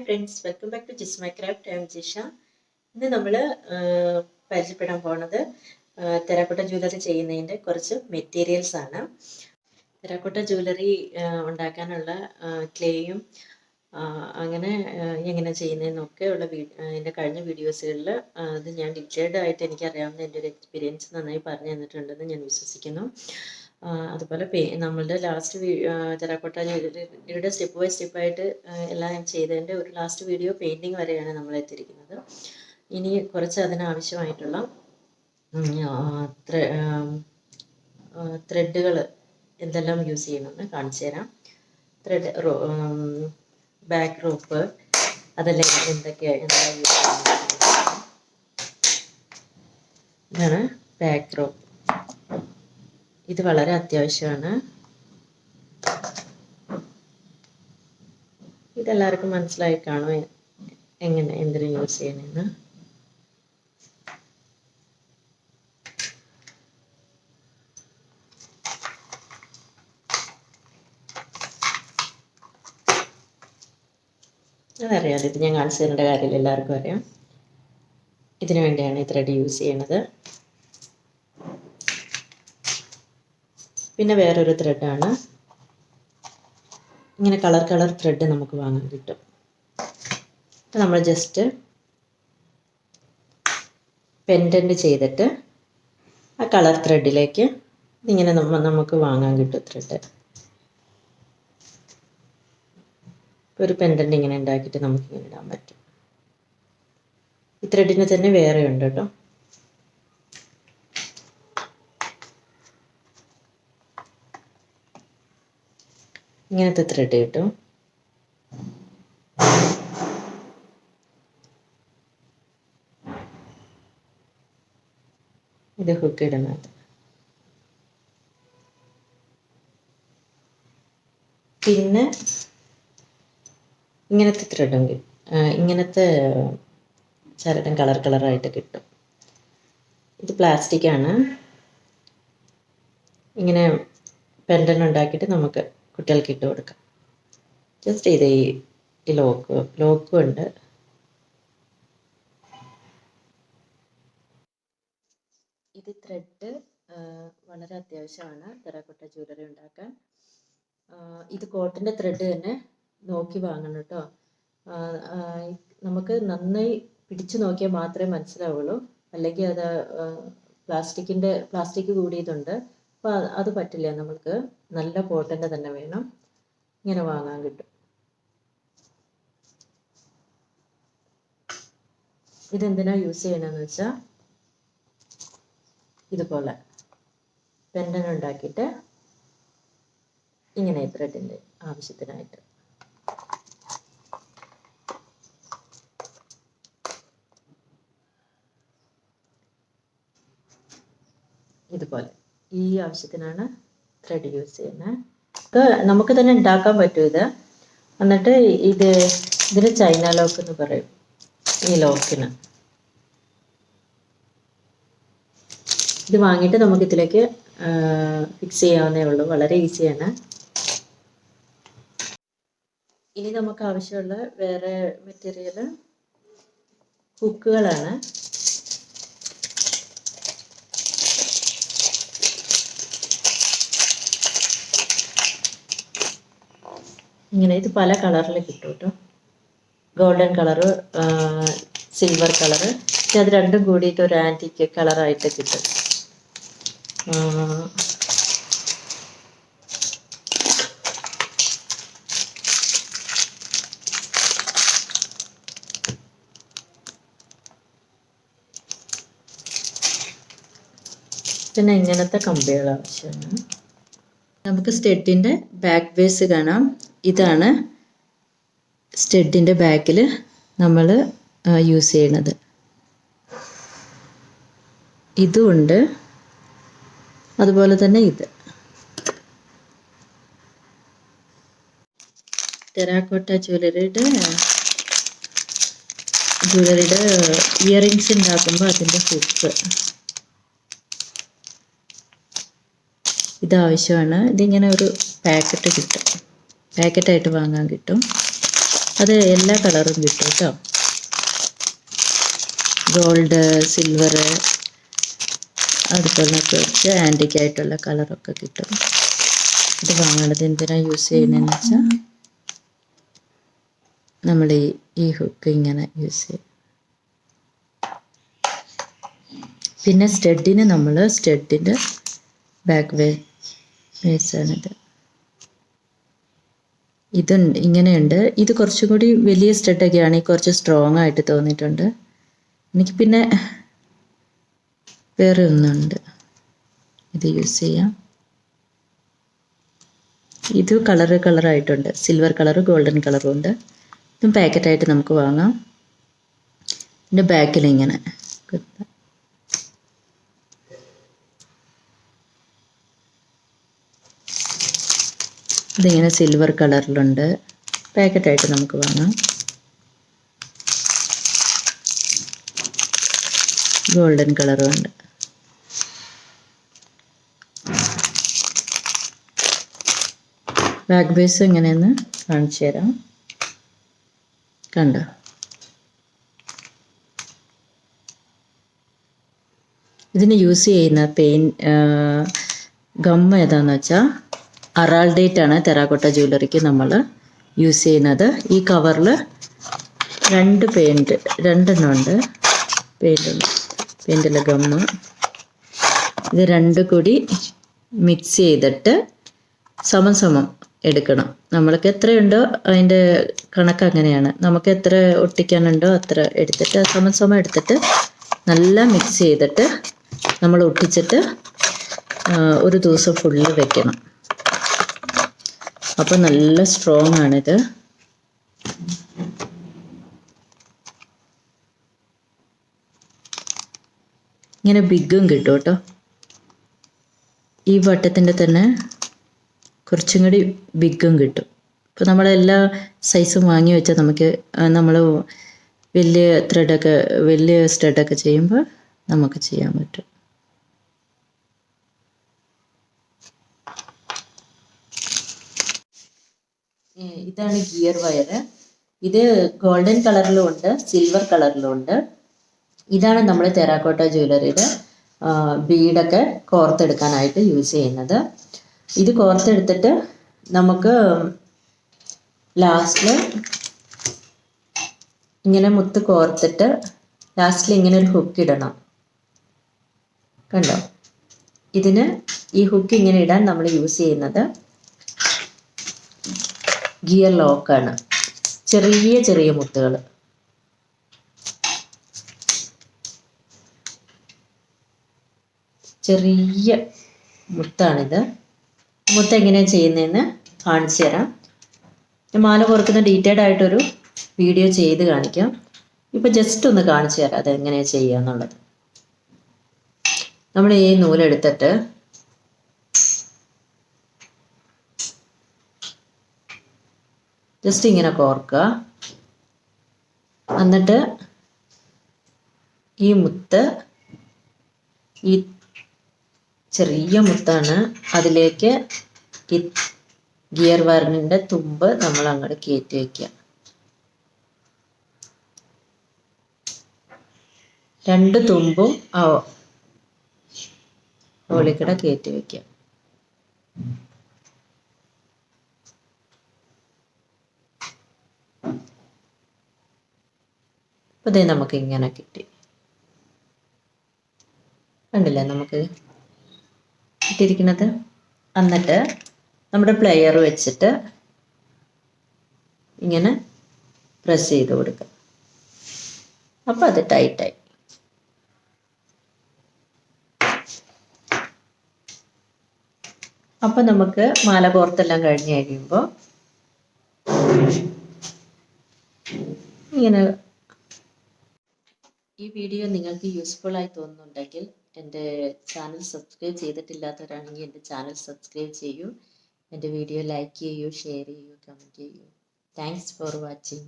Friends, welcome back to Jis my craft. I am Jisha. ഇന്ന് നമ്മൾ പരിചയപ്പെടാൻ പോകുന്നത് ടെറാക്കോട്ട ജ്വല്ലറി ചെയ്യുന്നതിൻ്റെ കുറച്ച് മെറ്റീരിയൽസ് ആണ്. ടെറാക്കോട്ട ജ്വല്ലറി ഉണ്ടാക്കാനുള്ള ക്ലേയും അങ്ങനെ എങ്ങനെ ചെയ്യുന്നതെന്നൊക്കെ ഉള്ള എൻ്റെ കഴിഞ്ഞ വീഡിയോസുകളിൽ അത് ഞാൻ ഡീറ്റെയിൽഡ് ആയിട്ട് എനിക്കറിയാവുന്ന എൻ്റെ ഒരു എക്സ്പീരിയൻസ് നന്നായി പറഞ്ഞു തന്നിട്ടുണ്ടെന്ന് ഞാൻ വിശ്വസിക്കുന്നു. അതുപോലെ നമ്മളുടെ ലാസ്റ്റ് ടെറാക്കോട്ട ജ്വല്ലറിയുടെ സ്റ്റെപ്പ് ബൈ സ്റ്റെപ്പായിട്ട് എല്ലാം ചെയ്തതിൻ്റെ ഒരു ലാസ്റ്റ് വീഡിയോ പെയിൻറ്റിങ് വരെയാണ് നമ്മൾ എത്തിയിരിക്കുന്നത്. ഇനി കുറച്ച് അതിനാവശ്യമായിട്ടുള്ള ത്രെഡുകൾ എന്തെല്ലാം യൂസ് ചെയ്യണമെന്ന് കാണിച്ചു തരാം. ബാക്ക് റോപ്പ് അതെല്ലാം എന്തൊക്കെയാണ് യൂസ് ചെയ്യുന്നത്. ഇതാണ് ബാക്ക് റോപ്പ്. ഇത് വളരെ അത്യാവശ്യമാണ്. ഇതെല്ലാവർക്കും മനസ്സിലായി കാണും എങ്ങനെ എന്തിനു യൂസ് ചെയ്യണമെന്ന്. അതറിയാമല്ലോ, ഇത് ഞാൻ കാണിച്ചു തരേണ്ട കാര്യമില്ല, എല്ലാവർക്കും അറിയാം. ഇതിനു വേണ്ടിയാണ് ഈ ത്രെഡ് യൂസ് ചെയ്യണത്. പിന്നെ വേറൊരു ത്രെഡാണ്, ഇങ്ങനെ കളർ ത്രെഡ് നമുക്ക് വാങ്ങാൻ കിട്ടും. നമ്മൾ ജസ്റ്റ് പെൻഡൻറ്റ് ചെയ്തിട്ട് ആ കളർ ത്രെഡിലേക്ക് ഇങ്ങനെ നമുക്ക് വാങ്ങാൻ കിട്ടും ത്രെഡ്. ഒരു പെൻഡൻറ്റ് ഇങ്ങനെ ഉണ്ടാക്കിയിട്ട് നമുക്കിങ്ങനെ ഇടാൻ പറ്റും. ഈ ത്രെഡിന് തന്നെ വേറെ ഉണ്ട് കേട്ടോ. ഇങ്ങനത്തെ ത്രെഡ് കിട്ടും. ഇത് ഹുക്ക് ഇടുന്നത്. പിന്നെ ഇങ്ങനത്തെ ത്രെഡും ഇങ്ങനത്തെ ചരടും കളറായിട്ട് കിട്ടും. ഇത് പ്ലാസ്റ്റിക്കാണ്. ഇങ്ങനെ പെൻഡൻ്റ് ഉണ്ടാക്കിയിട്ട് നമുക്ക് കുട്ടികൾക്ക് ഇട്ട് കൊടുക്കാം. ജസ്റ്റ് ഇത് ഈ ലോക്കും ഉണ്ട്. ഇത് ത്രെഡ് വളരെ അത്യാവശ്യമാണ് ടെറാക്കോട്ട ജ്വല്ലറി ഉണ്ടാക്കാൻ. ഇത് കോട്ടൻ്റെ ത്രെഡ് തന്നെ നോക്കി വാങ്ങണം കേട്ടോ. നമുക്ക് നന്നായി പിടിച്ചു നോക്കിയാൽ മാത്രമേ മനസ്സിലാവുള്ളൂ. അല്ലെങ്കിൽ അത് പ്ലാസ്റ്റിക് കൂടിയതുണ്ട്. അപ്പോൾ അത് പറ്റില്ല. നമുക്ക് നല്ല കോട്ടൻ്റെ തന്നെ വേണം. ഇങ്ങനെ വാങ്ങാൻ കിട്ടും. ഇതെന്തിനാ യൂസ് ചെയ്യണമെന്ന് വെച്ചാൽ ഇതുപോലെ പെൻഡൻ ഉണ്ടാക്കിയിട്ട് ഇങ്ങനെ ത്രെഡിൻ്റെ ആവശ്യത്തിനായിട്ട് ഇതുപോലെ ഈ ആവശ്യത്തിനാണ് ത്രെഡ് യൂസ് ചെയ്യുന്നത്. നമുക്ക് തന്നെ ഉണ്ടാക്കാൻ പറ്റും ഇത്. എന്നിട്ട് ഇതിന് ചൈന ലോക്ക് എന്ന് പറയും. ഈ ലോക്കിന് ഇത് വാങ്ങിയിട്ട് നമുക്ക് ഇതിലേക്ക് ഫിക്സ് ചെയ്യാവുന്നേ ഉള്ളൂ. വളരെ ഈസിയാണ്. ഇനി നമുക്ക് ആവശ്യമുള്ള വേറെ മെറ്റീരിയൽ ഹുക്കുകളാണ്. ഇങ്ങനെ ഇത് പല കളറിൽ കിട്ടും കേട്ടോ. Golden colour, silver colour. അത് രണ്ടും കൂടിയിട്ട് ഒരു ആൻറ്റിക്ക് കളറായിട്ട് കിട്ടും. പിന്നെ ഇങ്ങനത്തെ കമ്പികൾ ആവശ്യമാണ്. നമുക്ക് സ്റ്റഡിൻ്റെ ബാക്ക് ബേസ് കാണാം. ഇതാണ് സ്റ്റഡിൻ്റെ ബാക്കിൽ നമ്മൾ യൂസ് ചെയ്യണത്. ഇതുമുണ്ട്, അതുപോലെ തന്നെ ഇത്. ടെറാക്കോട്ട ജ്വല്ലറിയുടെ ഇയറിങ്സ് ഉണ്ടാക്കുമ്പോൾ അതിൻ്റെ ഹുക്ക് ഇതാവശ്യമാണ്. ഇതിങ്ങനെ ഒരു പാക്കറ്റായിട്ട് വാങ്ങാൻ കിട്ടും. അത് എല്ലാ കളറും കിട്ടും കേട്ടോ. ഗോൾഡ്, സിൽവർ, അതുപോലെ കുറച്ച് ആൻറ്റിക് ആയിട്ടുള്ള കളറൊക്കെ കിട്ടും. ഇത് വാങ്ങണത് എന്തിനാണ് യൂസ് ചെയ്യുന്നതെന്ന് വെച്ചാൽ നമ്മൾ ഈ ഹുക്ക് ഇങ്ങനെ യൂസ് ചെയ്യും. പിന്നെ സ്റ്റഡിന് നമ്മൾ സ്റ്റഡിൻ്റെ ബാക്ക് വേസാണിത്. ഇതുണ്ട്, ഇങ്ങനെയുണ്ട്. ഇത് കുറച്ചും കൂടി വലിയ സ്റ്റഡൊക്കെയാണ്, കുറച്ച് സ്ട്രോങ് ആയിട്ട് തോന്നിയിട്ടുണ്ട് എനിക്ക്. പിന്നെ വേറെ ഒന്നുണ്ട്, ഇത് യൂസ് ചെയ്യാം. ഇത് കളറായിട്ടുണ്ട്, സിൽവർ കളറ്, ഗോൾഡൻ കളറും ഉണ്ട്. ഇതും പാക്കറ്റായിട്ട് നമുക്ക് വാങ്ങാം. ഇതിൻ്റെ ബാക്കിൽ ഇങ്ങനെ ഇതിങ്ങനെ സിൽവർ കളറിലുണ്ട്, പാക്കറ്റായിട്ട് നമുക്ക് വാങ്ങാം. ഗോൾഡൻ കളറും ഉണ്ട്. ബാക്ക് ബേസ് എങ്ങനെയെന്ന് കാണിച്ചു തരാം. കണ്ടോ, ഇതിന് യൂസ് ചെയ്യുന്ന ഗം ഏതാണെന്ന് വെച്ചാൽ അറാൾഡേറ്റ് ആണ്. ടെറാക്കോട്ട ജ്വല്ലറിക്ക് നമ്മൾ യൂസ് ചെയ്യുന്നത്. ഈ കവറിൽ രണ്ടെണ്ണം ഉണ്ട്. പെയിൻറ്റിലെ ഗമ്മ്. ഇത് രണ്ടും കൂടി മിക്സ് ചെയ്തിട്ട് സമം എടുക്കണം. നമ്മൾക്ക് എത്രയുണ്ടോ അതിൻ്റെ കണക്ക് അങ്ങനെയാണ്. നമുക്ക് എത്ര ഒട്ടിക്കാനുണ്ടോ അത്ര എടുത്തിട്ട് സമം എടുത്തിട്ട് നല്ല മിക്സ് ചെയ്തിട്ട് നമ്മൾ ഒട്ടിച്ചിട്ട് ഒരു ദിവസം ഫുള്ള് വെക്കണം. അപ്പോൾ നല്ല സ്ട്രോങ് ആണിത്. ഇങ്ങനെ ബിഗും കിട്ടും കേട്ടോ. ഈ വട്ടത്തിൻ്റെ തന്നെ കുറച്ചും കൂടി ബിഗും കിട്ടും. ഇപ്പോൾ നമ്മളെല്ലാ സൈസും വാങ്ങി വെച്ചാൽ നമുക്ക് നമ്മൾ വലിയ സ്റ്റഡൊക്കെ ചെയ്യുമ്പോൾ നമുക്ക് ചെയ്യാൻ പറ്റും. ഇതാണ് ഗിയർ വയർ. ഇത് ഗോൾഡൻ കളറിലും ഉണ്ട്, സിൽവർ കളറിലും ഉണ്ട്. ഇതാണ് നമ്മൾ ടെറാക്കോട്ട ജ്വല്ലറിയുടെ ബീഡൊക്കെ കോർത്തെടുക്കാനായിട്ട് യൂസ് ചെയ്യുന്നത്. ഇത് കോർത്തെടുത്തിട്ട് നമുക്ക് ലാസ്റ്റിൽ ഇങ്ങനെ മുത്ത് കോർത്തിട്ട് ലാസ്റ്റിൽ ഇങ്ങനെ ഒരു ഹുക്ക് ഇടണം. കണ്ടോ, ഈ ഹുക്ക് ഇങ്ങനെ ഇടാൻ നമ്മൾ യൂസ് ചെയ്യുന്നത് ഗിയർ ലോക്കാണ്. ചെറിയ മുത്തുകൾ. ചെറിയ മുത്താണിത്. മുത്ത് എങ്ങനെയാണ് ചെയ്യുന്നതെന്ന് കാണിച്ചു തരാം. മാല കോർക്കുന്ന ഡീറ്റെയിൽഡ് ആയിട്ടൊരു വീഡിയോ ചെയ്ത് കാണിക്കാം. ഇപ്പം ജസ്റ്റ് ഒന്ന് കാണിച്ചു തരാം അതെങ്ങനെയാണ് ചെയ്യുക എന്നുള്ളത്. നമ്മൾ ഈ നൂലെടുത്തിട്ട് ജസ്റ്റ് ഇങ്ങനെ കോർക്കുക. എന്നിട്ട് ഈ മുത്ത്, ഈ ചെറിയ മുത്താണ്, അതിലേക്ക് ഈ ഗിയർ വയറിൻ്റെ തുമ്പ് നമ്മൾ അങ്ങോട്ട് കയറ്റി വയ്ക്കുക. രണ്ട് തുമ്പും ഹോളിക്കട കയറ്റി വയ്ക്കുക. അപ്പോൾ ഇതേ നമുക്ക് ഇങ്ങനെ കിട്ടി. കണ്ടില്ലേ നമുക്ക് കിട്ടിയിരിക്കുന്നത്. എന്നിട്ട് നമ്മുടെ പ്ലെയർ വെച്ചിട്ട് ഇങ്ങനെ പ്രസ് ചെയ്ത് കൊടുക്കുക. അപ്പോൾ അത് ടൈറ്റായി. അപ്പോൾ നമുക്ക് മാല കോർത്തെല്ലാം കഴിഞ്ഞ് കഴിയുമ്പോൾ ഇങ്ങനെ. ഈ വീഡിയോ നിങ്ങൾക്ക് യൂസ്ഫുൾ ആയി തോന്നുന്നുണ്ടെങ്കിൽ എൻ്റെ ചാനൽ സബ്സ്ക്രൈബ് ചെയ്തിട്ടില്ലാത്തവരാണെങ്കിൽ എൻ്റെ ചാനൽ സബ്സ്ക്രൈബ് ചെയ്യൂ. എൻ്റെ വീഡിയോ ലൈക്ക് ചെയ്യൂ, ഷെയർ ചെയ്യൂ, കമൻറ്റ് ചെയ്യൂ. Thanks for watching.